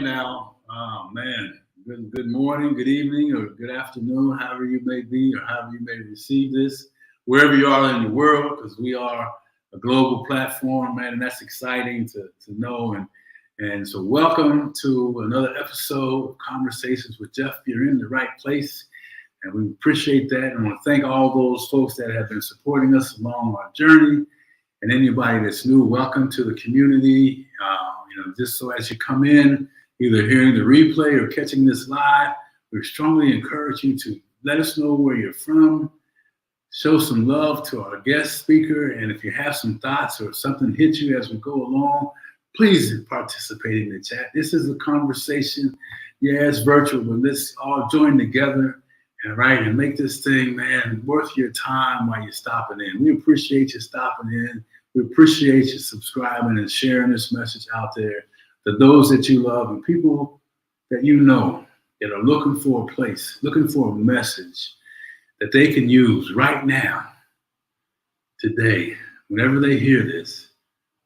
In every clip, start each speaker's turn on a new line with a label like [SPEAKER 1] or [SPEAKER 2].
[SPEAKER 1] now. Oh man, good morning, good evening, or good afternoon, however you may be, or however you may receive this, wherever you are in the world, because we are a global platform, man, and that's exciting to know. And so welcome to another episode of Conversations with Geoff. You're in the right place, and we appreciate that. And I want to thank all those folks that have been supporting us along our journey. And anybody that's new, welcome to the community. Just so as you come in, either hearing the replay or catching this live, we strongly encourage you to let us know where you're from, show some love to our guest speaker, and if you have some thoughts or something hits you as we go along, please participate in the chat. This is a conversation. Yeah, it's virtual, but let's all join together and make this thing, man, worth your time while you're stopping in. We appreciate you stopping in. We appreciate you subscribing and sharing this message out there to those that you love and people that you know that are looking for a place, looking for a message that they can use right now, today, whenever they hear this,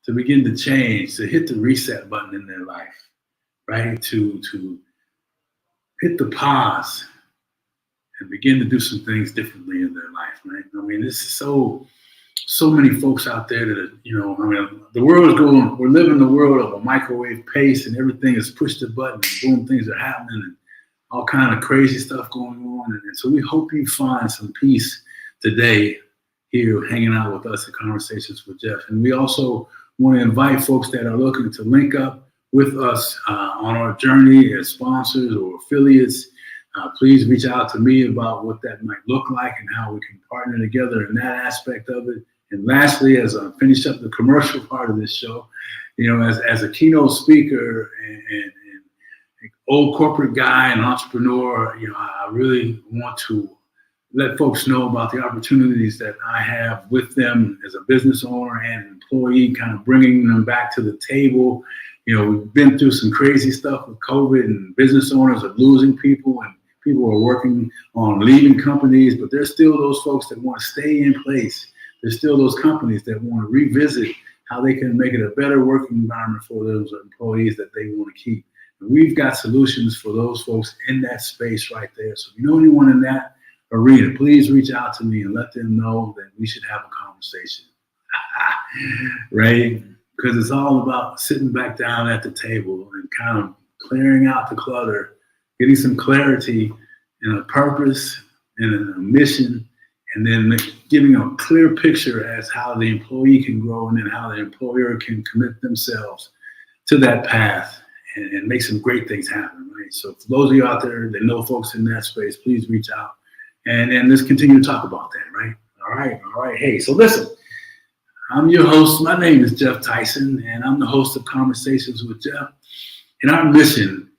[SPEAKER 1] to begin to change, to hit the reset button in their life, right? To hit the pause and begin to do some things differently in their life, right? I mean, this is so many folks out there that, the world is going, we're living the world of a microwave pace and everything is push the button and boom, things are happening and all kind of crazy stuff going on. And so we hope you find some peace today here hanging out with us at Conversations with Geoff. And we also want to invite folks that are looking to link up with us on our journey as sponsors or affiliates. Please reach out to me about what that might look like and how we can partner together in that aspect of it. And lastly, as I finish up the commercial part of this show, as a keynote speaker and old corporate guy and entrepreneur, I really want to let folks know about the opportunities that I have with them as a business owner and employee, kind of bringing them back to the table. We've been through some crazy stuff with COVID and business owners are losing people and people are working on leaving companies, but there's still those folks that want to stay in place. There's still those companies that want to revisit how they can make it a better working environment for those employees that they want to keep. And we've got solutions for those folks in that space right there. So if you know anyone in that arena, please reach out to me and let them know that we should have a conversation, right? Because it's all about sitting back down at the table and kind of clearing out the clutter, getting some clarity and a purpose and a mission, and then giving a clear picture as how the employee can grow and then how the employer can commit themselves to that path and make some great things happen, right? So for those of you out there that know folks in that space, please reach out and let's continue to talk about that, right? All right. Hey, so listen, I'm your host. My name is Geoff Tyson, and I'm the host of Conversations with Geoff. And our mission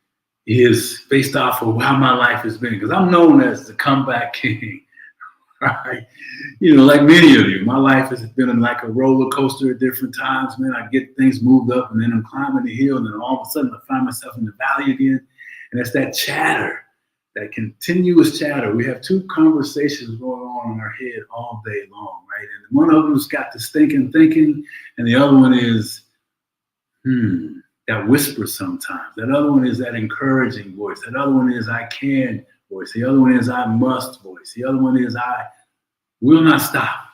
[SPEAKER 1] is based off of how my life has been, because I'm known as the comeback king, right? Like many of you, my life has been like a roller coaster at different times, man. I get things moved up and then I'm climbing the hill and then all of a sudden I find myself in the valley again. And it's that chatter, that continuous chatter. We have two conversations going on in our head all day long, right? And one of them's got the stinking thinking and the other one is, that whisper sometimes. That other one is that encouraging voice. That other one is I can voice. The other one is I must voice. The other one is I will not stop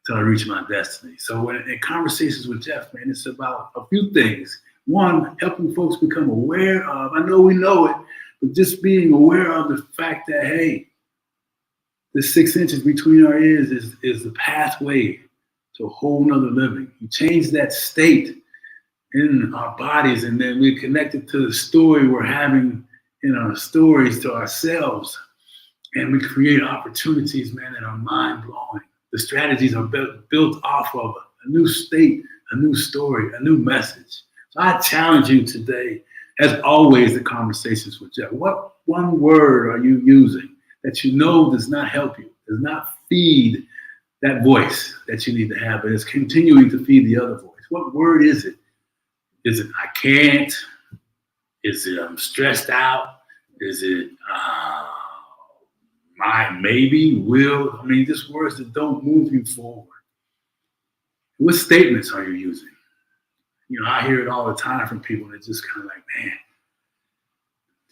[SPEAKER 1] until I reach my destiny. So in Conversations with Geoff, man, it's about a few things. One, helping folks become aware of, I know we know it, but just being aware of the fact that, hey, the 6 inches between our ears is the pathway to a whole nother living. You change that state in our bodies, and then we're connected to the story we're having in our stories to ourselves, and we create opportunities, man, that are mind-blowing. The strategies are built off of a new state, a new story, a new message. So I challenge you today, as always, the Conversations with Geoff. What one word are you using that does not help you, does not feed that voice that you need to have, but is continuing to feed the other voice? What word is it? Is it I can't? Is it I'm stressed out? Is it my maybe, will? I mean, just words that don't move you forward. What statements are you using? I hear it all the time from people, and it's just kind of like, man,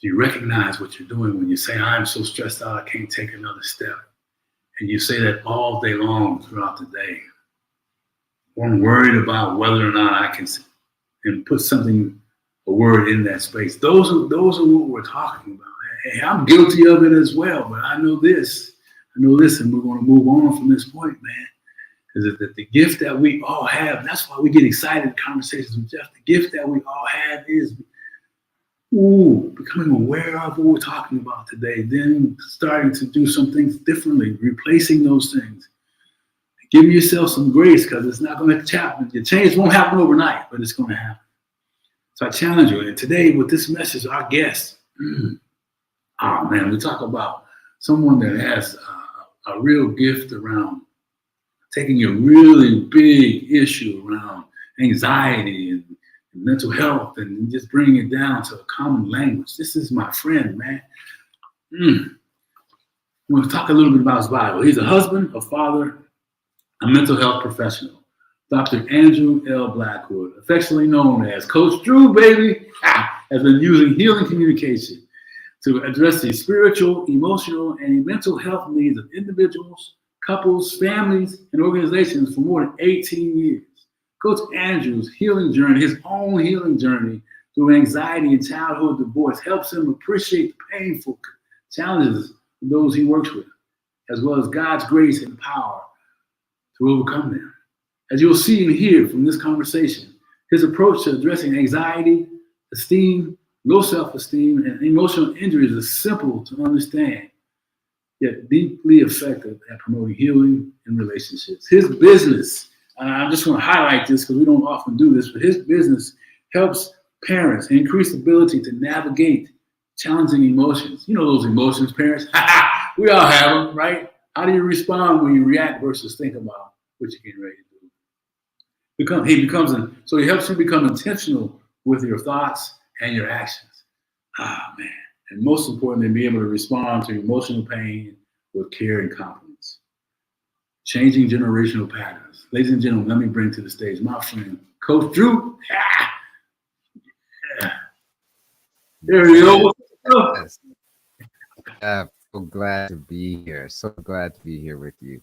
[SPEAKER 1] Do you recognize what you're doing when you say, I'm so stressed out, I can't take another step? And you say that all day long throughout the day. I'm worried about whether or not I can and put something, a word in that space. Those are what we're talking about. Hey, I'm guilty of it as well, but I know this, and we're going to move on from this point, man. Because the gift that we all have, that's why we get excited in conversations with Geoff. The gift that we all have is becoming aware of what we're talking about today, then starting to do some things differently, replacing those things. Give yourself some grace, because it's not going to happen. The change won't happen overnight, but it's going to happen. So I challenge you. And today with this message, our guest, we talk about someone that has a real gift around taking a really big issue around anxiety and mental health and just bringing it down to a common language. This is my friend, man. I'm going to talk a little bit about his Bible. He's a husband, a father, a mental health professional. Dr. Andrew L. Blackwood, affectionately known as Coach Drew, baby, has been using healing communication to address the spiritual, emotional, and mental health needs of individuals, couples, families, and organizations for more than 18 years. Coach Andrew's healing journey, his own healing journey through anxiety and childhood divorce, helps him appreciate the painful challenges of those he works with, as well as God's grace and power to overcome them. As you'll see and hear from this conversation, his approach to addressing anxiety, esteem, low self-esteem, and emotional injuries is simple to understand, yet deeply effective at promoting healing in relationships. His business, and I just want to highlight this because we don't often do this, but his business helps parents increase the ability to navigate challenging emotions. You know those emotions, parents? We all have them, right? How do you respond when you react versus think about what you're getting ready to do? So he helps you become intentional with your thoughts and your actions. Man. And most importantly, be able to respond to emotional pain with care and confidence. Changing generational patterns. Ladies and gentlemen, let me bring to the stage my friend, Coach Drew. There you go.
[SPEAKER 2] Yes. So glad to be here. So glad to be here with you.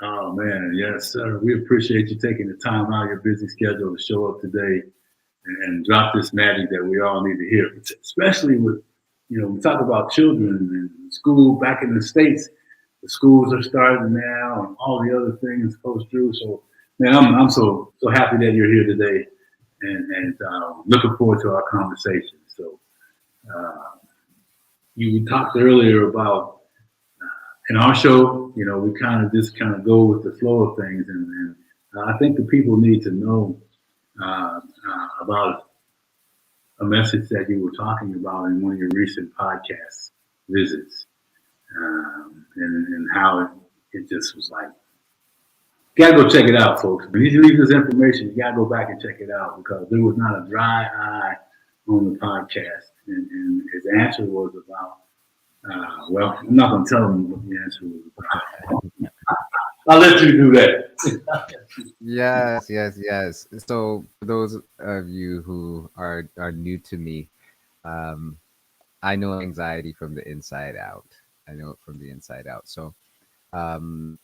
[SPEAKER 1] Oh, man. Yes, sir. We appreciate you taking the time out of your busy schedule to show up today and drop this magic that we all need to hear, especially with, we talk about children and school back in the States. The schools are starting now and all the other things, Coach Drew. So, man, I'm so happy that you're here today and looking forward to our conversation. So, you talked earlier about in our show, we kind of go with the flow of things. And I think the people need to know about a message that you were talking about in one of your recent podcast visits, and how it just was like, you gotta go check it out, folks. But if you leave this information, you gotta go back and check it out, because there was not a dry eye on the podcast. And his answer was about, I'm not gonna tell him what the answer was about. I'll let you do that.
[SPEAKER 2] Yes. So for those of you who are new to me, I know anxiety from the inside out. I know it from the inside out. So um,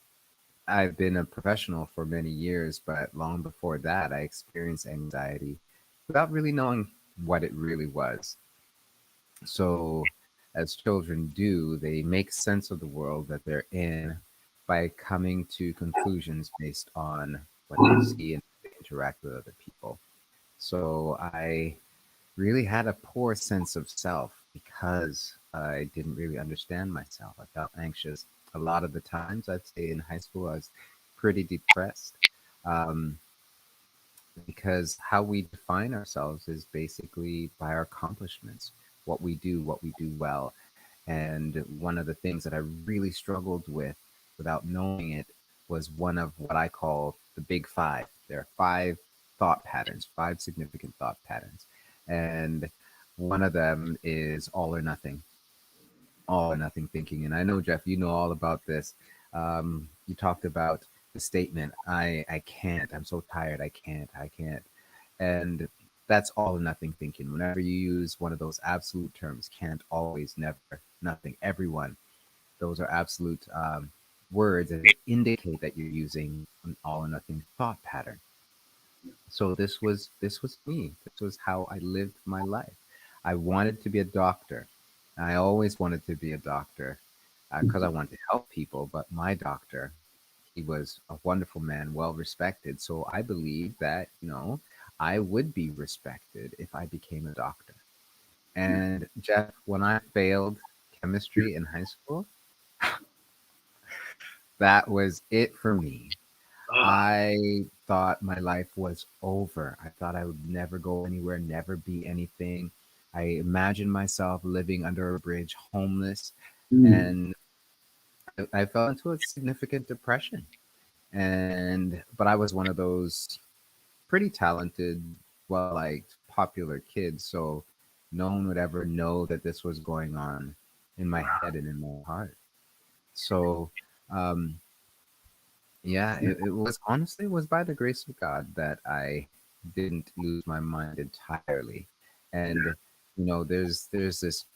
[SPEAKER 2] I've been a professional for many years, but long before that, I experienced anxiety without really knowing what it really was. So, as children do, they make sense of the world that they're in by coming to conclusions based on what they see and they interact with other people. So, I really had a poor sense of self because I didn't really understand myself. I felt anxious a lot of the times. I'd say in high school, I was pretty depressed, um, because how we define ourselves is basically by our accomplishments, what we do well. And one of the things that I really struggled with without knowing it was one of what I call the big five. There are five thought patterns, five significant thought patterns. And one of them is all or nothing thinking. And I know, Geoff, you know all about this. You talked about the statement, I can't, I'm so tired, I can't. And That's all or nothing thinking. Whenever you use one of those absolute terms, can't, always, never, nothing, everyone, those are absolute words that indicate that you're using an all or nothing thought pattern. So this was me. This was how I lived my life. I wanted to be a doctor. I always wanted to be a doctor because I wanted to help people. But my doctor, he was a wonderful man, well respected. So I believed that I would be respected if I became a doctor. And Jeff, when I failed chemistry in high school, that was it for me.
[SPEAKER 1] Ah,
[SPEAKER 2] I thought my life was over. I thought I would never go anywhere, never be anything. I imagined myself living under a bridge, homeless,
[SPEAKER 1] mm,
[SPEAKER 2] and I fell into a significant depression. And but I was one of those pretty talented, well liked, popular kids, so no one would ever know that this was going on in my head and in my heart. So um, yeah, it was honestly, it was by the grace of God that I didn't lose my mind entirely. And there's this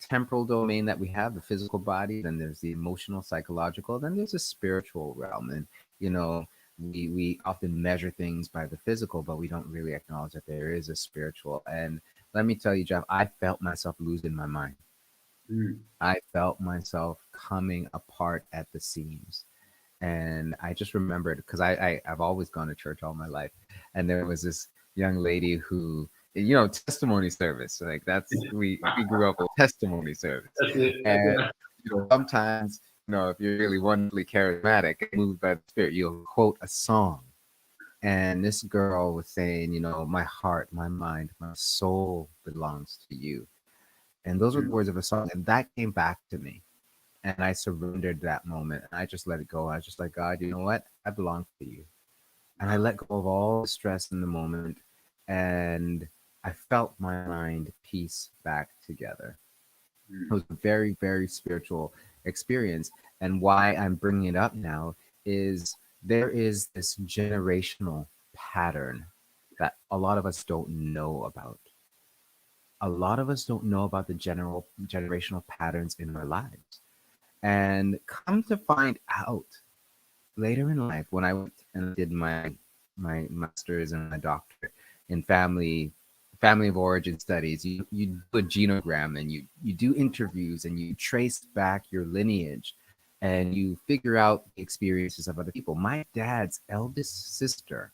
[SPEAKER 2] temporal domain that we have, the physical body, then there's the emotional, psychological, then there's a spiritual realm. And you know, we often measure things by the physical, but we don't really acknowledge that there is a spiritual. And let me tell you, Jeff, I felt myself losing my mind.
[SPEAKER 1] mm,
[SPEAKER 2] I felt myself coming apart at the seams. And I just remembered because I've always gone to church all my life, and there was this young lady who, testimony service, like that's we grew up with testimony service,
[SPEAKER 1] that's it.
[SPEAKER 2] and
[SPEAKER 1] Yeah.
[SPEAKER 2] sometimes if you're really wonderfully charismatic and moved by the spirit, you'll quote a song. And this girl was saying, my heart, my mind, my soul belongs to you. And those were the
[SPEAKER 1] Mm,
[SPEAKER 2] words of a song, and that came back to me, and I surrendered that moment. And I just let it go. I was just like, God, you know what? I belong to you. And I let go of all the stress in the moment. And I felt my mind piece back together. It
[SPEAKER 1] mm,
[SPEAKER 2] was a very, very spiritual experience. And why I'm bringing it up now is there is this generational pattern that a lot of us don't know about. A lot of us don't know about the general generational patterns in our lives. And come to find out later in life, when I went and did my master's and my doctorate in family of origin studies, you do a genogram and you do interviews and you trace back your lineage and you figure out the experiences of other people. My dad's eldest sister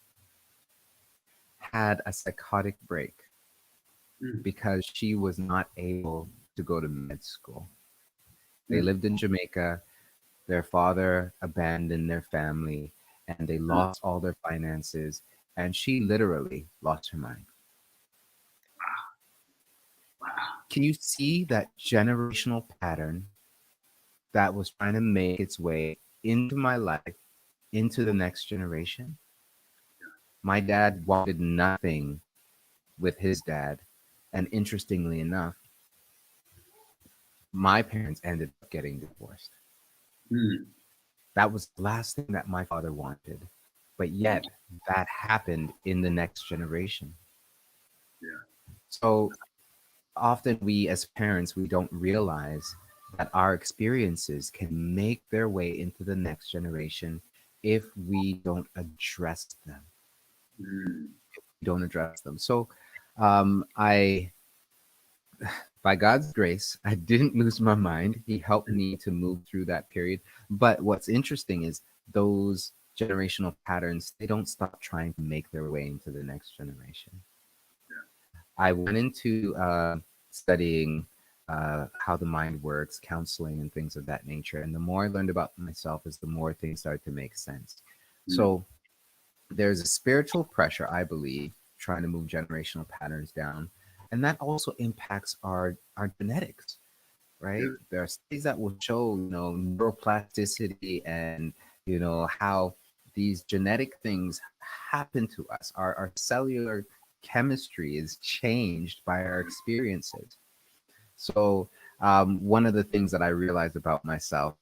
[SPEAKER 2] had a psychotic break
[SPEAKER 1] mm,
[SPEAKER 2] because she was not able to go to med school. They
[SPEAKER 1] mm,
[SPEAKER 2] lived in Jamaica. Their father abandoned their family and they
[SPEAKER 1] mm.
[SPEAKER 2] lost all their finances, and she literally lost her mind.
[SPEAKER 1] Wow.
[SPEAKER 2] Can you see that generational pattern that was trying to make its way into my life, into the next generation? My dad wanted nothing with his dad. And interestingly enough, my parents ended up getting divorced.
[SPEAKER 1] Mm,
[SPEAKER 2] That was the last thing that my father wanted. But yet, that happened in the next generation.
[SPEAKER 1] yeah.
[SPEAKER 2] So often we as parents, we don't realize that our experiences can make their way into the next generation if we don't address them.
[SPEAKER 1] Mm,
[SPEAKER 2] We don't address them. So I by God's grace, I didn't lose my mind. He helped me to move through that period. But what's interesting is those generational patterns, they don't stop trying to make their way into the next generation. I went into studying how the mind works, counseling, and things of that nature. And the more I learned about myself, is the more things started to make sense.
[SPEAKER 1] mm,
[SPEAKER 2] So there's a spiritual pressure, I believe, trying to move generational patterns down, and that also impacts our genetics.
[SPEAKER 1] yeah.
[SPEAKER 2] Right? There are studies that will show, neuroplasticity and how these genetic things happen to us. Our cellular chemistry is changed by our experiences. So one of the things that I realized about myself,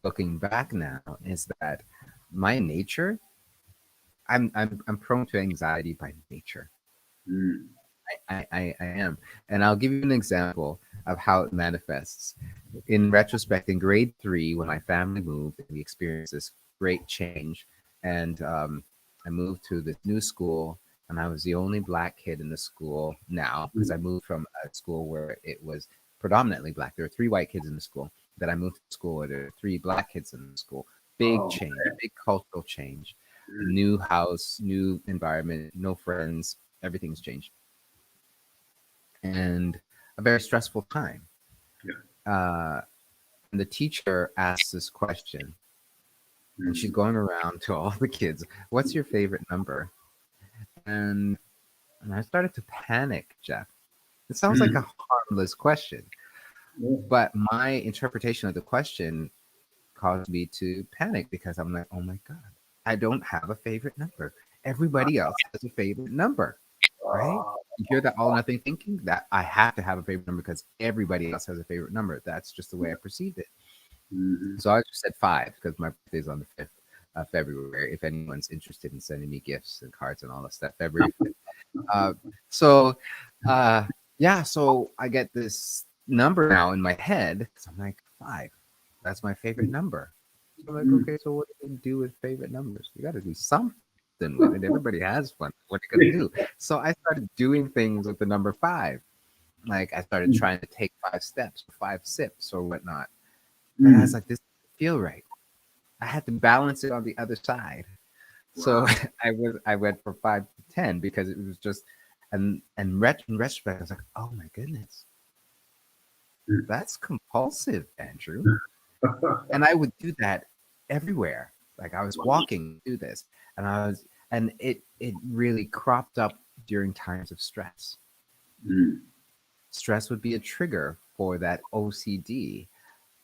[SPEAKER 2] looking back now, is that my nature, I'm prone to anxiety by nature.
[SPEAKER 1] Mm,
[SPEAKER 2] I am. And I'll give you an example of how it manifests. In retrospect, in grade three, when my family moved and we experienced this great change, and I moved to this new school, and I was the only black kid in the school now because I moved from a school where it was predominantly black. There were three white kids in the school. Then I moved to a school where there were three black kids in the school. Big
[SPEAKER 1] Oh,
[SPEAKER 2] change, big cultural change,
[SPEAKER 1] mm,
[SPEAKER 2] new house, new environment, no friends, everything's changed, and a very stressful time.
[SPEAKER 1] yeah.
[SPEAKER 2] Uh, and the teacher asks this question, and she's
[SPEAKER 1] Mm,
[SPEAKER 2] going around to all the kids, "What's your favorite number?" And and I started to panic, Jeff. It sounds like
[SPEAKER 1] mm,
[SPEAKER 2] a harmless question,
[SPEAKER 1] yeah.
[SPEAKER 2] but my interpretation of the question caused me to panic because I'm like, "Oh my God, I don't have a favorite number. Everybody else has a favorite number." Right?
[SPEAKER 1] Uh,
[SPEAKER 2] You hear that all nothing thinking that I have to have a favorite number because everybody else has a favorite number. That's just the way I perceived it.
[SPEAKER 1] mhm.
[SPEAKER 2] So I just said five because my birthday is on the 5th of February. If anyone's interested in sending me gifts and cards and all that stuff, February 5th. Uh, so, uh, yeah, so I get this number now in my head. So I'm like, five. That's my favorite number. So I'm like,
[SPEAKER 1] Mm,
[SPEAKER 2] okay, so what do you do with favorite numbers? You got to do something with it. Everybody has one. What are you
[SPEAKER 1] yeah.
[SPEAKER 2] gonna do? So I started doing things with the number five. Like I started
[SPEAKER 1] Mm,
[SPEAKER 2] trying to take 5 steps, 5 sips, or whatnot. But I was
[SPEAKER 1] mm.
[SPEAKER 2] like, this doesn't feel right. I had to balance it on the other side. So
[SPEAKER 1] Wow.
[SPEAKER 2] I went for 5 to 10 because it was just in retrospect, I was like, oh my goodness,
[SPEAKER 1] Mm.
[SPEAKER 2] that's compulsive, Andrew. And I would do that everywhere. Like I was
[SPEAKER 1] Wow.
[SPEAKER 2] walking do this, and it really cropped up during times of stress.
[SPEAKER 1] Mm,
[SPEAKER 2] Stress would be a trigger for that OCD.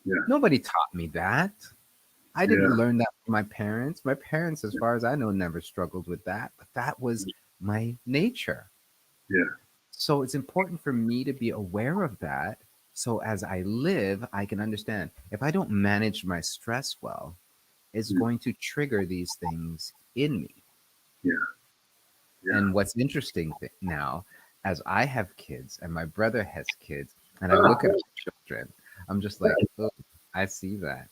[SPEAKER 1] yeah.
[SPEAKER 2] Nobody taught me that. I didn't
[SPEAKER 1] Yeah.
[SPEAKER 2] learn that from my parents. My parents, as far as I know, never struggled with that, but that was my nature.
[SPEAKER 1] Yeah.
[SPEAKER 2] So it's important for me to be aware of that. So as I live, I can understand if I don't manage my stress well, it's
[SPEAKER 1] Mm,
[SPEAKER 2] going to trigger these things in me.
[SPEAKER 1] yeah. Yeah.
[SPEAKER 2] And what's interesting now, as I have kids and my brother has kids, and I look at our children, I'm just like, oh, I see that.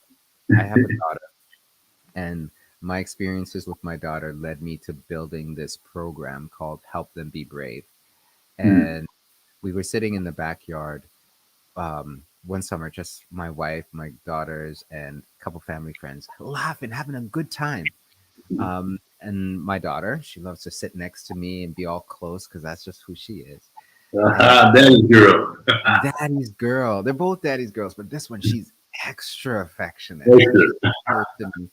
[SPEAKER 2] I have a daughter, and my experiences with my daughter led me to building this program called Help Them Be Brave.
[SPEAKER 1] Mm,
[SPEAKER 2] And we were sitting in the backyard one summer, just my wife, my daughters, and a couple family friends, laughing, having a good time. And my daughter, she loves to sit next to me and be all close because that's just who she is. And
[SPEAKER 1] Daddy girl.
[SPEAKER 2] daddy's girl, they're both daddy's girls, but this one, she's extra affectionate.
[SPEAKER 1] That's
[SPEAKER 2] She's
[SPEAKER 1] good.
[SPEAKER 2] close to me.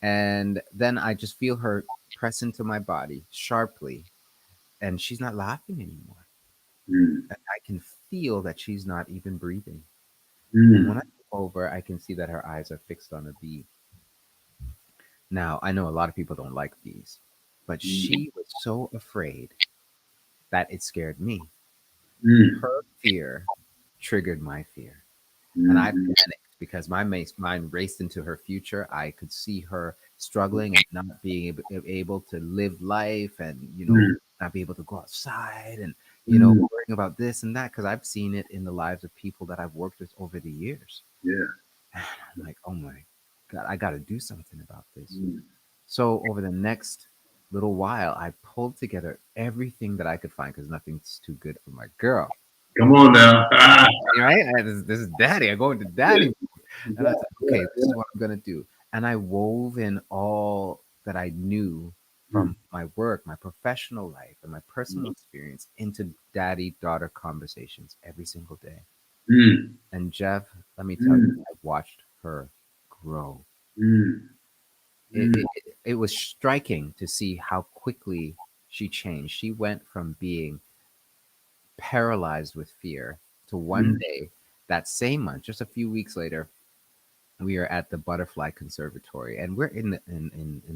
[SPEAKER 2] And then I just feel her press into my body sharply, and she's not laughing anymore.
[SPEAKER 1] Mm,
[SPEAKER 2] And I can feel that she's not even breathing. And when I
[SPEAKER 1] mm,
[SPEAKER 2] look over, I can see that her eyes are fixed on a bee. Now, I know a lot of people don't like bees, but
[SPEAKER 1] mm,
[SPEAKER 2] she was so afraid that it scared me.
[SPEAKER 1] mm,
[SPEAKER 2] Her fear triggered my fear. And I
[SPEAKER 1] mm,
[SPEAKER 2] panicked because my mind raced into her future. I could see her struggling and not being able to live life and,
[SPEAKER 1] mm,
[SPEAKER 2] not be able to go outside and,
[SPEAKER 1] mm.
[SPEAKER 2] worrying about this and that because I've seen it in the lives of people that I've worked with over the years.
[SPEAKER 1] Yeah.
[SPEAKER 2] And I'm like, oh my God, I got to do something about this.
[SPEAKER 1] Mm.
[SPEAKER 2] So over the next little while, I pulled together everything that I could find because nothing's too good for my girl.
[SPEAKER 1] Come on now.
[SPEAKER 2] Right? This is daddy. I go into
[SPEAKER 1] Yeah.
[SPEAKER 2] daddy. And I
[SPEAKER 1] Yeah.
[SPEAKER 2] said, okay, this is what I'm going to do. And I wove in all that I knew
[SPEAKER 1] Mm,
[SPEAKER 2] from my work, my professional life, and my
[SPEAKER 1] mm,
[SPEAKER 2] personal experience into daddy daughter conversations every single day.
[SPEAKER 1] mm,
[SPEAKER 2] And Jeff, let me tell you,
[SPEAKER 1] mm,
[SPEAKER 2] I watched her grow.
[SPEAKER 1] mm,
[SPEAKER 2] It,
[SPEAKER 1] mm,
[SPEAKER 2] it, it was striking to see how quickly she changed. She went from being paralyzed with fear to one
[SPEAKER 1] mm.
[SPEAKER 2] day, that same month, just a few weeks later, we are at the butterfly conservatory and we're in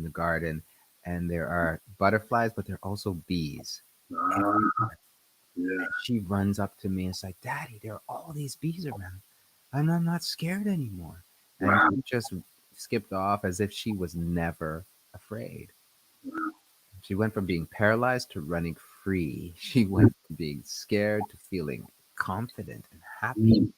[SPEAKER 2] the garden, and there are butterflies, but there are also bees
[SPEAKER 1] Ah,
[SPEAKER 2] everywhere.
[SPEAKER 1] yeah.
[SPEAKER 2] And she runs up to me and is like, daddy, there are all these bees around and I'm not scared anymore. And
[SPEAKER 1] Wow.
[SPEAKER 2] she just skipped off as if she was never afraid. She went from being paralyzed to running free. She went from being scared to feeling confident and happy.
[SPEAKER 1] Mm.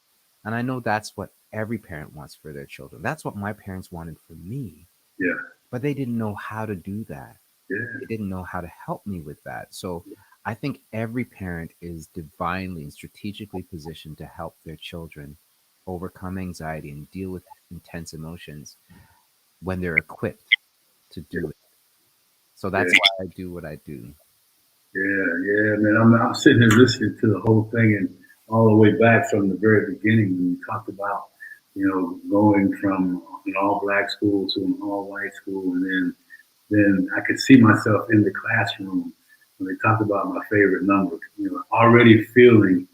[SPEAKER 2] And I know that's what every parent wants for their children. That's what my parents wanted for me.
[SPEAKER 1] Yeah,
[SPEAKER 2] But they didn't know how to do that.
[SPEAKER 1] yeah,
[SPEAKER 2] They didn't know how to help me with that. So I think every parent is divinely and strategically positioned to help their children overcome anxiety and deal with intense emotions when they're equipped to do it. So
[SPEAKER 1] yeah,
[SPEAKER 2] that's why I do what I do.
[SPEAKER 1] yeah, yeah, man. I'm sitting here listening to the whole thing and all the way back from the very beginning when you talked about, going from an all black school to an all white school, and then I could see myself in the classroom when they talked about my favorite number, already feeling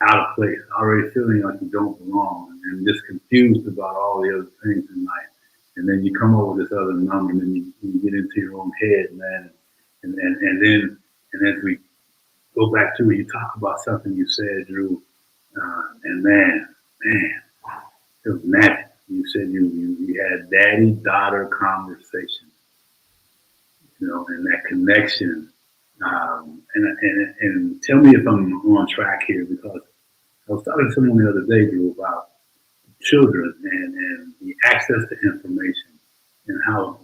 [SPEAKER 1] out of place, already feeling like you don't belong, and just confused about all the other things in life. And then you come up with this other number, and then you get into your own head, man. And then as we go back to it, you talk about something you said, Drew, and man, it was magic. You said you had daddy daughter conversation, and that connection. And tell me if I'm on track here because I was talking to someone the other day, Drew, about children and the access to information and how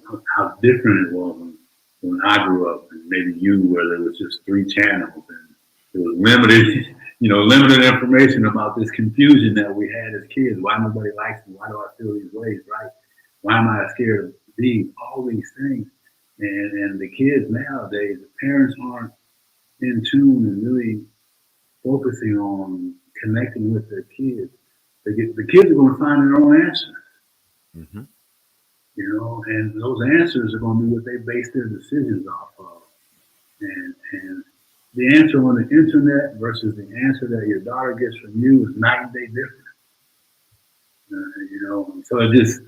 [SPEAKER 1] different it was when I grew up and maybe you where there was just three channels and there was limited limited information about this confusion that we had as kids. Why nobody likes me? Why do I feel these ways, right? Why am I scared of these? All these things. And the kids nowadays, the parents aren't in tune and really focusing on connecting with their kids. The kids are going to find their own answers,
[SPEAKER 2] Hmm.
[SPEAKER 1] and those answers are going to be what they base their decisions off of. And the answer on the internet versus the answer that your daughter gets from you is night and day different. So it just,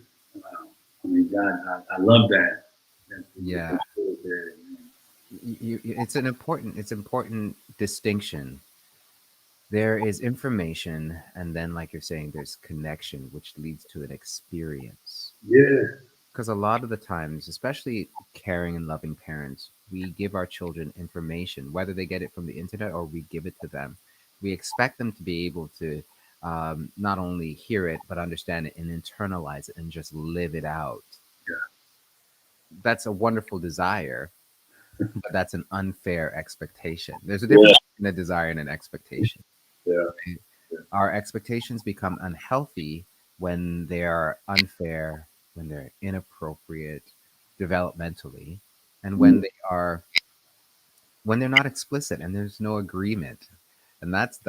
[SPEAKER 1] I mean, God, I love that. That's
[SPEAKER 2] Yeah,
[SPEAKER 1] there.
[SPEAKER 2] it's important distinction. There is information, and then, like you're saying, there's connection, which leads to an experience.
[SPEAKER 1] Yeah,
[SPEAKER 2] Because a lot of the times, especially caring and loving parents, we give our children information, whether they get it from the internet or we give it to them. We expect them to be able to not only hear it, but understand it and internalize it and just live it out. That's a wonderful desire, but that's an unfair expectation. There's a
[SPEAKER 1] yeah,
[SPEAKER 2] difference between a desire and an expectation.
[SPEAKER 1] yeah,
[SPEAKER 2] Right?
[SPEAKER 1] yeah.
[SPEAKER 2] Our expectations become unhealthy when they are unfair, when they're inappropriate developmentally, and
[SPEAKER 1] Mm,
[SPEAKER 2] when they're not explicit and there's no agreement. And that's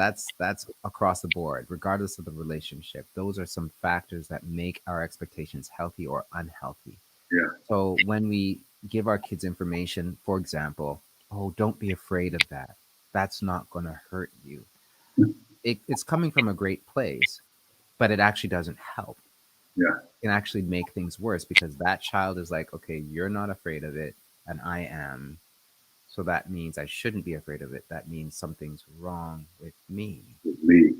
[SPEAKER 2] across the board, regardless of the relationship. Those are some factors that make our expectations healthy or unhealthy.
[SPEAKER 1] yeah,
[SPEAKER 2] So when we give our kids information, for example, oh, don't be afraid of that. That's not going to hurt you. It's coming from a great place, but it actually doesn't help.
[SPEAKER 1] yeah,
[SPEAKER 2] It can actually make things worse because that child is like, okay, you're not afraid of it, and I am. So that means I shouldn't be afraid of it. That means something's wrong with me.
[SPEAKER 1] with me.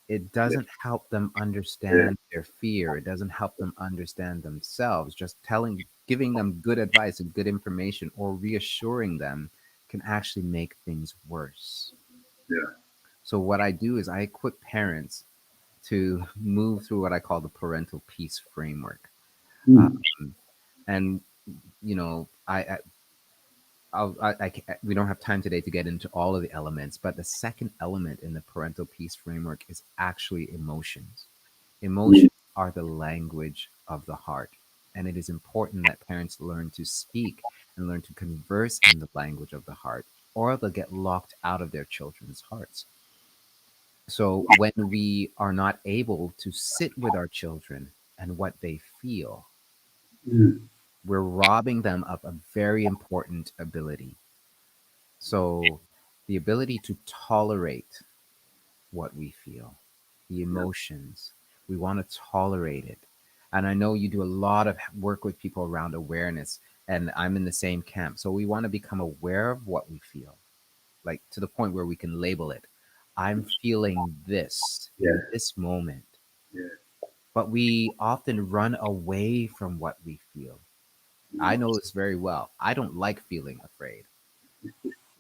[SPEAKER 2] It
[SPEAKER 1] Yeah,
[SPEAKER 2] doesn't help them
[SPEAKER 1] yeah,
[SPEAKER 2] understand their fear. It doesn't help them understand themselves. Just giving them good advice and good information or reassuring them can actually make things worse.
[SPEAKER 1] yeah.
[SPEAKER 2] So what I do is I equip parents to move through what I call the parental peace framework.
[SPEAKER 1] Mm,
[SPEAKER 2] Um, and we don't have time today to get into all of the elements, but the second element in the parental peace framework is actually emotions.
[SPEAKER 1] mm,
[SPEAKER 2] Emotions are the language of the heart, and it is important that parents learn to speak and learn to converse in the language of the heart, or they'll get locked out of their children's hearts. So when we are not able to sit with our children and what they feel,
[SPEAKER 1] mm,
[SPEAKER 2] we're robbing them of a very important ability. So the ability to tolerate what we feel, the emotions, we want to tolerate it. And I know you do a lot of work with people around awareness, and I'm in the same camp. So we want to become aware of what we feel, like to the point where we can label it. I'm feeling this
[SPEAKER 1] yeah,
[SPEAKER 2] in this moment.
[SPEAKER 1] yeah.
[SPEAKER 2] But we often run away from what we feel. I
[SPEAKER 1] Mm,
[SPEAKER 2] know this very well. I don't like feeling afraid.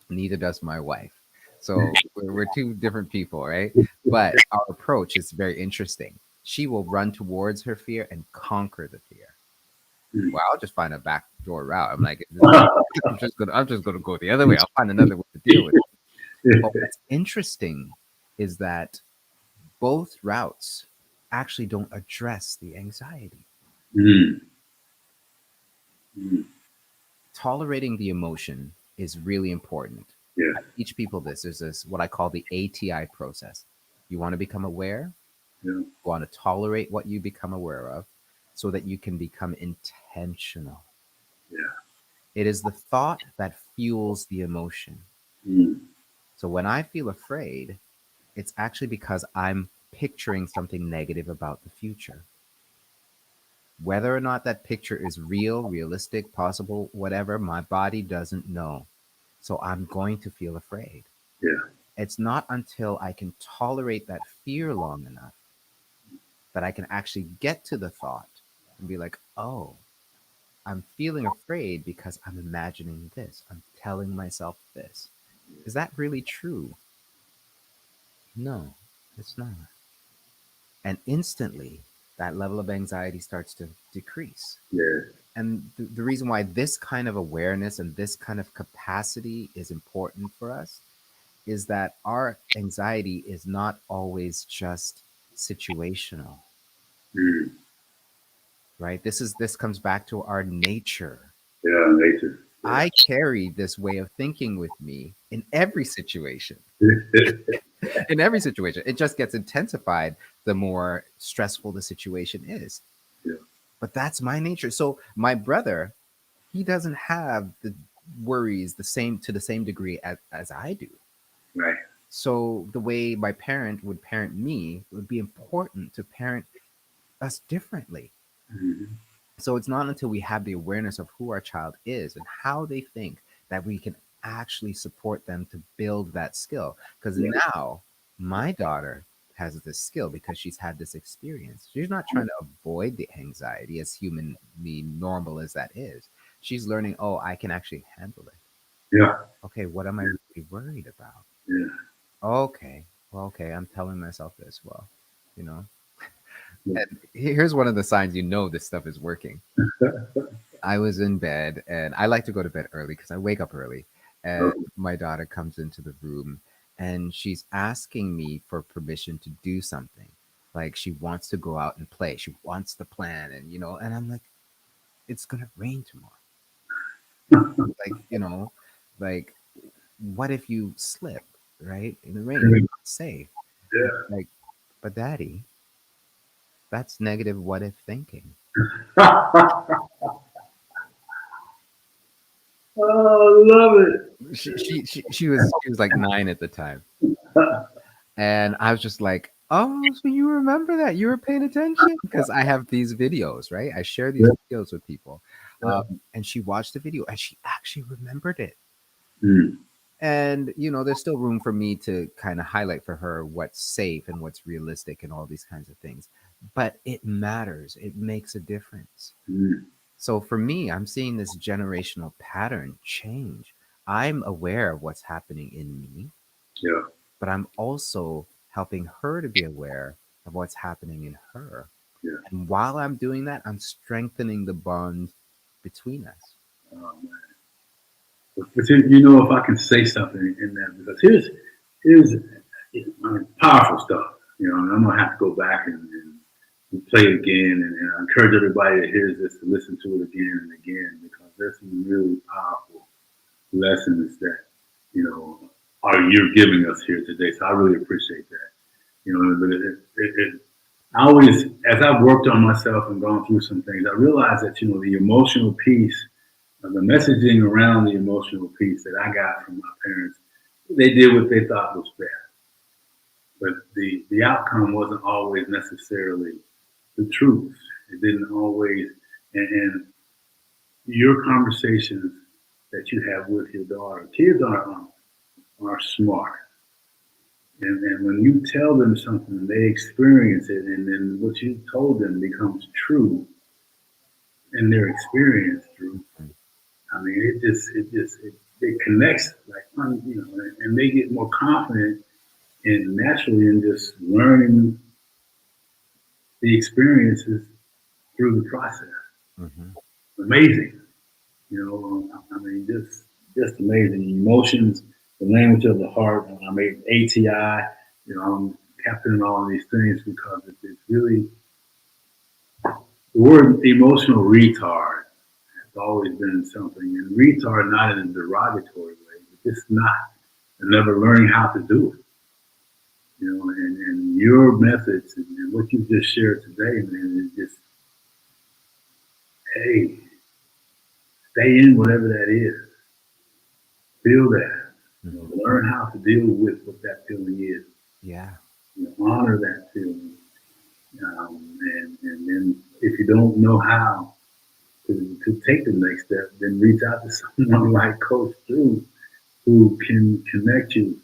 [SPEAKER 2] Neither does my wife. So we're two different people, right? But our approach is very interesting. She will run towards her fear and conquer the fear. Well, I'll just find a backdoor route. I'm like, I'm just gonna go the other way. I'll find another way to deal with it. But what's interesting is that both routes actually don't address the anxiety.
[SPEAKER 1] Mm. Mm.
[SPEAKER 2] Tolerating the emotion is really important.
[SPEAKER 1] Yeah.
[SPEAKER 2] I teach people this. There's this what I call the ATI process. You want to become aware,
[SPEAKER 1] Yeah.
[SPEAKER 2] you want to tolerate what you become aware of so that you can become intentional.
[SPEAKER 1] Yeah.
[SPEAKER 2] It is the thought that fuels the emotion.
[SPEAKER 1] Mm.
[SPEAKER 2] So when I feel afraid, it's actually because I'm picturing something negative about the future. Whether or not that picture is real, realistic, possible, whatever, my body doesn't know. So I'm going to feel afraid.
[SPEAKER 1] Yeah.
[SPEAKER 2] It's not until I can tolerate that fear long enough that I can actually get to the thought and be like, oh, I'm feeling afraid because I'm imagining this. I'm telling myself this. Is that really true? No, it's not. And instantly, that level of anxiety starts to decrease.
[SPEAKER 1] Yeah.
[SPEAKER 2] And the reason why this kind of awareness and this kind of capacity is important for us is that our anxiety is not always just situational,
[SPEAKER 1] Mm.
[SPEAKER 2] right? This comes back to our nature.
[SPEAKER 1] Yeah. Nature. Yeah.
[SPEAKER 2] I carry this way of thinking with me in every situation. In every situation, it just gets intensified the more stressful the situation is.
[SPEAKER 1] Yeah.
[SPEAKER 2] But that's my nature. So my brother, he doesn't have the worries the same degree as I do.
[SPEAKER 1] Right.
[SPEAKER 2] So the way my parent would parent me would be important to parent us differently.
[SPEAKER 1] Mm-hmm.
[SPEAKER 2] So it's not until we have the awareness of who our child is and how they think that we can actually support them to build that skill. Because
[SPEAKER 1] Yeah.
[SPEAKER 2] now my daughter has this skill because she's had this experience. She's not trying to avoid the anxiety as humanly normal as that is. She's learning, oh, I can actually handle it.
[SPEAKER 1] Yeah.
[SPEAKER 2] Okay, what am I
[SPEAKER 1] Yeah.
[SPEAKER 2] really worried about?
[SPEAKER 1] Yeah.
[SPEAKER 2] Okay, well, okay, I'm telling myself this. Well, you know,
[SPEAKER 1] Yeah.
[SPEAKER 2] and here's one of the signs you know this stuff is working. I was in bed and I like to go to bed early because I wake up early. And
[SPEAKER 1] Okay.
[SPEAKER 2] my daughter comes into the room and she's asking me for permission to do something. Like she wants to go out and play. She wants to plan and and I'm like, it's gonna rain tomorrow. Like, like what if you slip, right? In the rain, you're not safe. And
[SPEAKER 1] Yeah.
[SPEAKER 2] like, but daddy, that's negative what if thinking.
[SPEAKER 1] Oh, I love it.
[SPEAKER 2] She was like 9 at the time. And I was just like, oh, so you remember that? You were paying attention? Because I have these videos, right? I share these
[SPEAKER 1] Yeah.
[SPEAKER 2] videos with people.
[SPEAKER 1] Yeah.
[SPEAKER 2] And she watched the video and she actually remembered it.
[SPEAKER 1] Mm.
[SPEAKER 2] And, there's still room for me to kind of highlight for her what's safe and what's realistic and all these kinds of things. But it matters, it makes a difference.
[SPEAKER 1] Mm.
[SPEAKER 2] So for me, I'm seeing this generational pattern change. I'm aware of what's happening in me,
[SPEAKER 1] Yeah.
[SPEAKER 2] but I'm also helping her to be aware of what's happening in her.
[SPEAKER 1] Yeah.
[SPEAKER 2] And while I'm doing that, I'm strengthening the bond between us.
[SPEAKER 1] Oh, man. But if I can say something in that, because here's powerful stuff. And I'm gonna have to go back and play it again, and I encourage everybody that hears this to listen to it again and again, because there's some really powerful lessons that you know are you're giving us here today. So I really appreciate that. But I always, as I've worked on myself and gone through some things, I realized that the emotional piece, the messaging around the emotional piece that I got from my parents, they did what they thought was best, but the outcome wasn't always necessarily the truth. It didn't always, and your conversations that you have with your daughter, kids are smart. And when you tell them something, they experience it, and then what you told them becomes true in their experience, Drew.
[SPEAKER 2] Mm.
[SPEAKER 1] I mean, it just it connects like and they get more confident and naturally in just learning the experiences through the process.
[SPEAKER 2] Hmm.
[SPEAKER 1] Amazing, I mean, just amazing emotions, the language of the heart. I made ATI. I'm capturing all of these things because it's really the word emotional retard has always been something, and retard not in a derogatory way, but just not and never learning how to do it. And your methods and what you just shared today, man, is just hey, stay in whatever that is, feel that,
[SPEAKER 2] Hmm.
[SPEAKER 1] learn how to deal with what that feeling is,
[SPEAKER 2] Yeah.
[SPEAKER 1] honor that feeling, and then if you don't know how to take the next step, then reach out to someone like Coach Drew who can connect you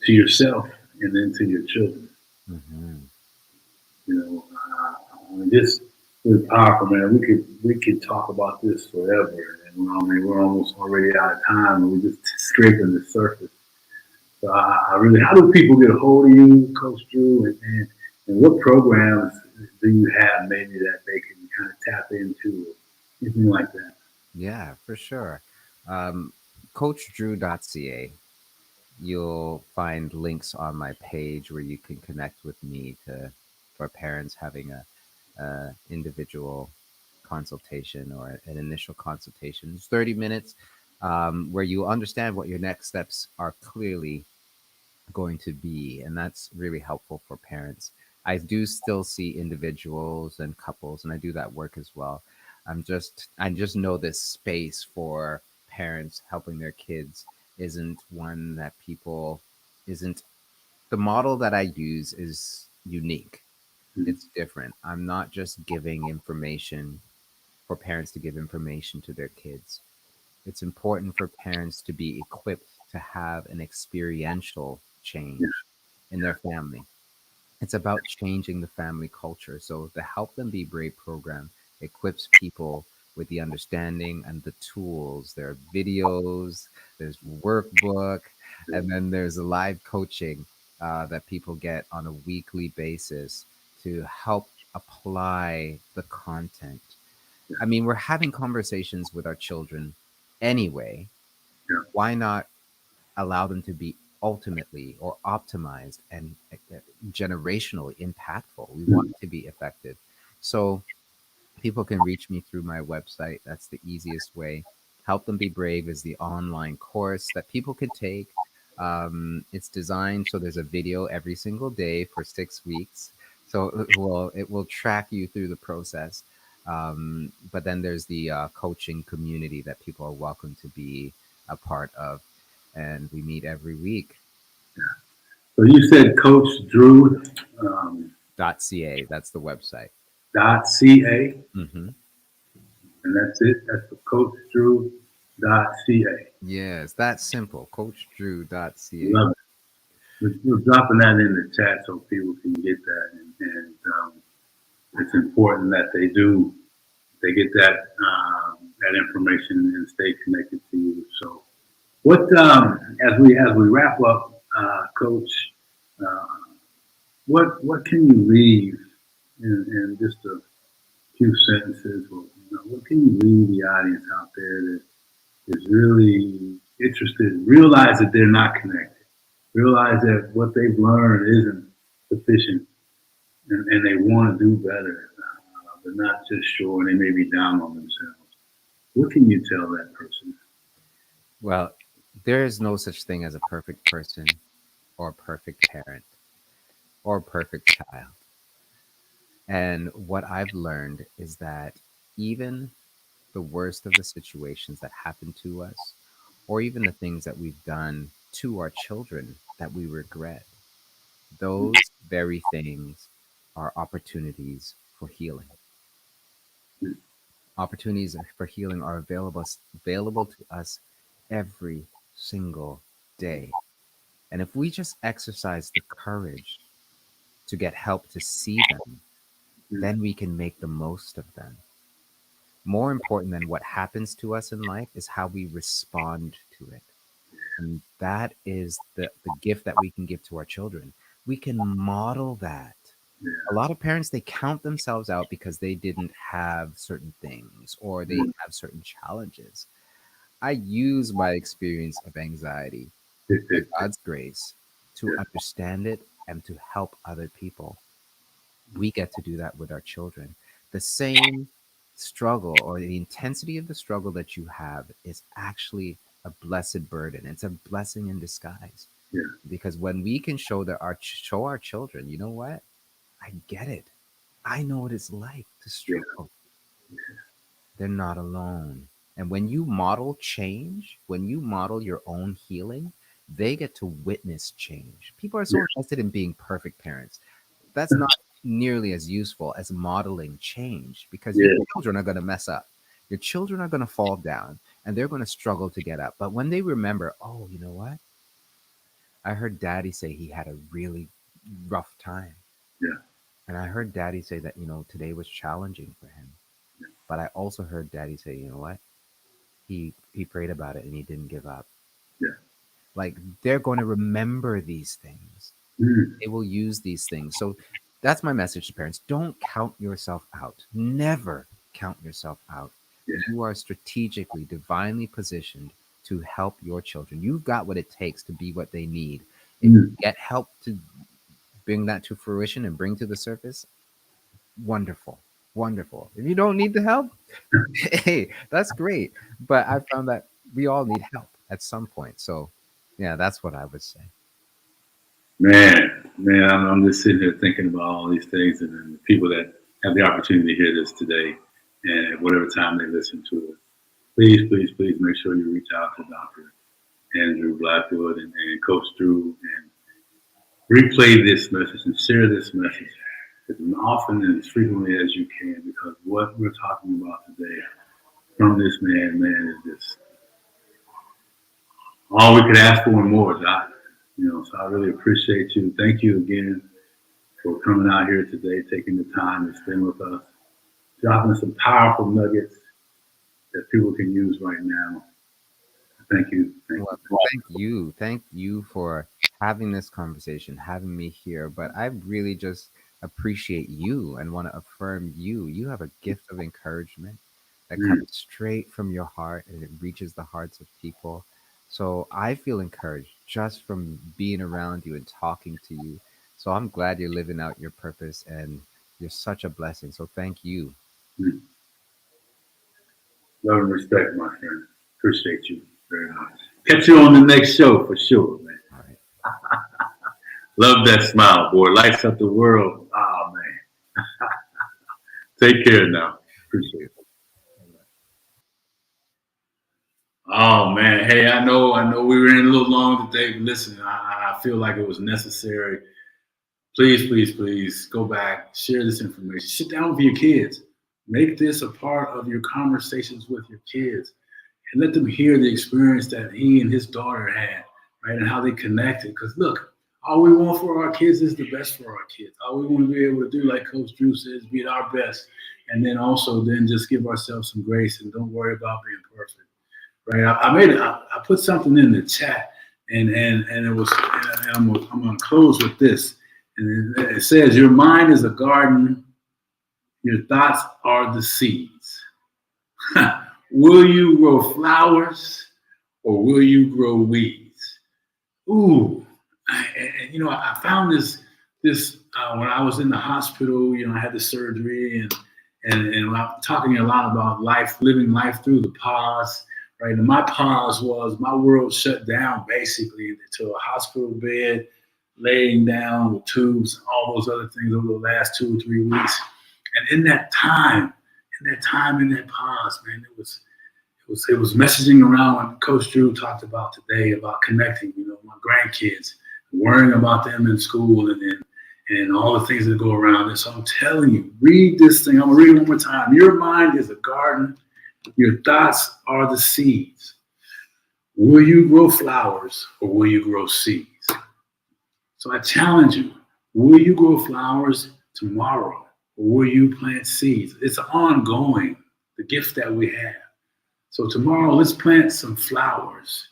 [SPEAKER 1] to yourself and then to your children.
[SPEAKER 2] Hmm.
[SPEAKER 1] This was powerful, man. We could talk about this forever, and we're almost already out of time, and we're just scraping the surface. So I really, how do people get a hold of you, Coach Drew, and what programs do you have maybe that they can kind of tap into, or anything like that?
[SPEAKER 2] Yeah, for sure. Um, CoachDrew.ca. You'll find links on my page where you can connect with me to for parents having a individual consultation or an initial consultation. It's 30 minutes where you understand what your next steps are clearly going to be, and that's really helpful for parents. I do still see individuals and couples, and I do that work as well. I just know this space for parents helping their kids isn't one that people isn't the model that I use is unique.
[SPEAKER 1] Mhm.
[SPEAKER 2] It's different. I'm not just giving information for parents to give information to their kids. It's important for parents to be equipped to have an experiential
[SPEAKER 1] Yeah,
[SPEAKER 2] change in their family. It's about changing the family culture. So the Help Them Be Brave program equips people with the understanding and the tools. There are videos, there's workbook,
[SPEAKER 1] yeah,
[SPEAKER 2] and then there's a live coaching that people get on a weekly basis to help apply the content.
[SPEAKER 1] yeah,
[SPEAKER 2] I mean, we're having conversations with our children anyway.
[SPEAKER 1] yeah.
[SPEAKER 2] Why not allow them to be ultimately or optimized and generationally impactful? We want
[SPEAKER 1] Mhm.
[SPEAKER 2] it to be effective. So people can reach me through my website. That's the easiest way. Help Them Be Brave is the online course that people can take. It's designed so there's a video every single day for 6 weeks. So it will track you through the process. But then there's the coaching community that people are welcome to be a part of, and we meet every week.
[SPEAKER 1] So you said Coach Drew um,
[SPEAKER 2] .ca, that's the website.
[SPEAKER 1] .ca,
[SPEAKER 2] Hmm.
[SPEAKER 1] and that's it. That's for Coach Drew .ca.
[SPEAKER 2] Yes, that's simple. CoachDrew.ca.
[SPEAKER 1] Love it. We're dropping that in the chat so people can get that, and it's important that they get that information and stay connected to you. So, what as we wrap up, Coach, uh, what can you leave in just a few sentences, or what can you leave the audience out there that is really interested, realize that they're not connected, realize that what they've learned isn't sufficient, and they want to do better, but not just sure, and they may be down on themselves. What can you tell that person?
[SPEAKER 2] Well, there is no such thing as a perfect person or a perfect parent or a perfect child. And what I've learned is that even the worst of the situations that happen to us, or even the things that we've done to our children that we regret, those very things are opportunities for healing. Opportunities for healing are available to us every single day. And if we just exercise the courage to get help to see them, then we can make the most of them. More important than what happens to us in life is how we respond to it. And that is the gift that we can give to our children. We can model that. A lot of parents, they count themselves out because they didn't have certain things or they have certain challenges. I use my experience of anxiety by God's grace to understand it and to help other people. We get to do that with our children. The same struggle or the intensity of the struggle that you have is actually a blessed burden. It's a blessing in disguise.
[SPEAKER 1] Yeah.
[SPEAKER 2] Because when we can show our children, you know what? I get it. I know what it's like to
[SPEAKER 1] Yeah.
[SPEAKER 2] struggle. They're not alone. And when you model change, when you model your own healing, they get to witness change. People are so
[SPEAKER 1] Yeah.
[SPEAKER 2] invested in being perfect parents. That's not nearly as useful as modeling change because your
[SPEAKER 1] Yeah.
[SPEAKER 2] children are going to mess up. Your children are going to fall down and they're going to struggle to get up. But when they remember, oh, you know what? I heard daddy say he had a really rough time.
[SPEAKER 1] Yeah.
[SPEAKER 2] And I heard daddy say that, today was challenging for him. But I also heard daddy say, you know what? He prayed about it and he didn't give up.
[SPEAKER 1] Yeah.
[SPEAKER 2] Like they're going to remember these things.
[SPEAKER 1] Mm.
[SPEAKER 2] They will use these things. So that's my message to parents. Don't count yourself out. Never count yourself out.
[SPEAKER 1] Yeah.
[SPEAKER 2] You are strategically, divinely positioned to help your children. You've got what it takes to be what they need. If you
[SPEAKER 1] Mm.
[SPEAKER 2] get help to bring that to fruition and bring to the surface, wonderful. Wonderful. If you don't need the help, hey, that's great. But I found that we all need help at some point. So, yeah, that's what I would say.
[SPEAKER 1] Man, I'm just sitting here thinking about all these things, and then the people that have the opportunity to hear this today, and at whatever time they listen to it, please make sure you reach out to Dr. Andrew Blackwood and Coach Drew and replay this message and share this message as often and as frequently as you can, because what we're talking about today from this man, is just all we could ask for and more, Doc. So I really appreciate you. Thank you again for coming out here today, taking the time to spend with us, dropping some powerful nuggets that people can use right now. Thank you.
[SPEAKER 2] Well, thank you. Thank you for having this conversation, having me here. But I really just appreciate you and want to affirm you. You have a gift of encouragement that comes
[SPEAKER 1] Mm.
[SPEAKER 2] straight from your heart and it reaches the hearts of people. So I feel encouraged just from being around you and talking to you. So I'm glad you're living out your purpose and you're such a blessing. So thank you.
[SPEAKER 1] Mm. Love and respect, my friend. Appreciate you very much. Catch you on the next show for sure, man.
[SPEAKER 2] All right.
[SPEAKER 1] Love that smile, boy. Lights up the world. Oh, man. Take care now. Appreciate it. Oh man, hey, I know we were in a little long today, but listen, I feel like it was necessary. Please go back, share this information, sit down with your kids, make this a part of your conversations with your kids, and let them hear the experience that he and his daughter had, right, and how they connected. Because look, all we want for our kids is the best for our kids. All we want to be able to do, like Coach Drew says, be our best, and then also then just give ourselves some grace and don't worry about being perfect. Right, I put something in the chat, and it was, and I'm gonna close with this, and it says, "Your mind is a garden, your thoughts are the seeds. Will you grow flowers or will you grow weeds?" Ooh, I found this when I was in the hospital. I had the surgery, and I'm talking a lot about life, living life through the pause. Right, and my pause was my world shut down basically into a hospital bed, laying down with tubes, and all those other things over the last 2 or 3 weeks. And in that time, in that pause, man, it was messaging around when Coach Drew talked about today about connecting. My grandkids, worrying about them in school, and all the things that go around it. So I'm telling you, read this thing. I'm gonna read it one more time. Your mind is a garden. Your thoughts are the seeds. Will you grow flowers or will you grow seeds? So I challenge you, will you grow flowers tomorrow or will you plant seeds? It's ongoing. the gift that we have. So tomorrow, let's plant some flowers.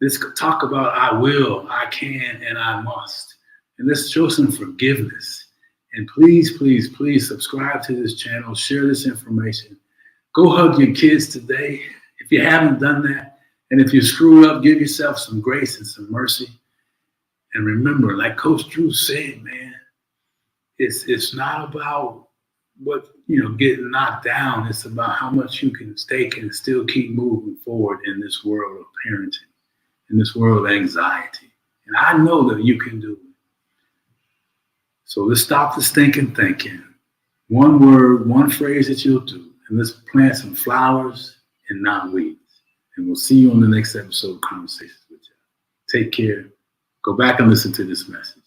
[SPEAKER 1] Let's talk about I will, I can, and I must. And let's show some forgiveness. And please, please, please subscribe to this channel. Share this information. Go hug your kids today if you haven't done that. And if you screwed up, give yourself some grace and some mercy. And remember, like Coach Drew said, man, it's not about what, getting knocked down. It's about how much you can stake and still keep moving forward in this world of parenting, in this world of anxiety. And I know that you can do it. So let's stop the stinking thinking. One word, one phrase that you'll do, and let's plant some flowers and not weeds. And we'll see you on the next episode of Conversations with Geoff. Take care. Go back and listen to this message.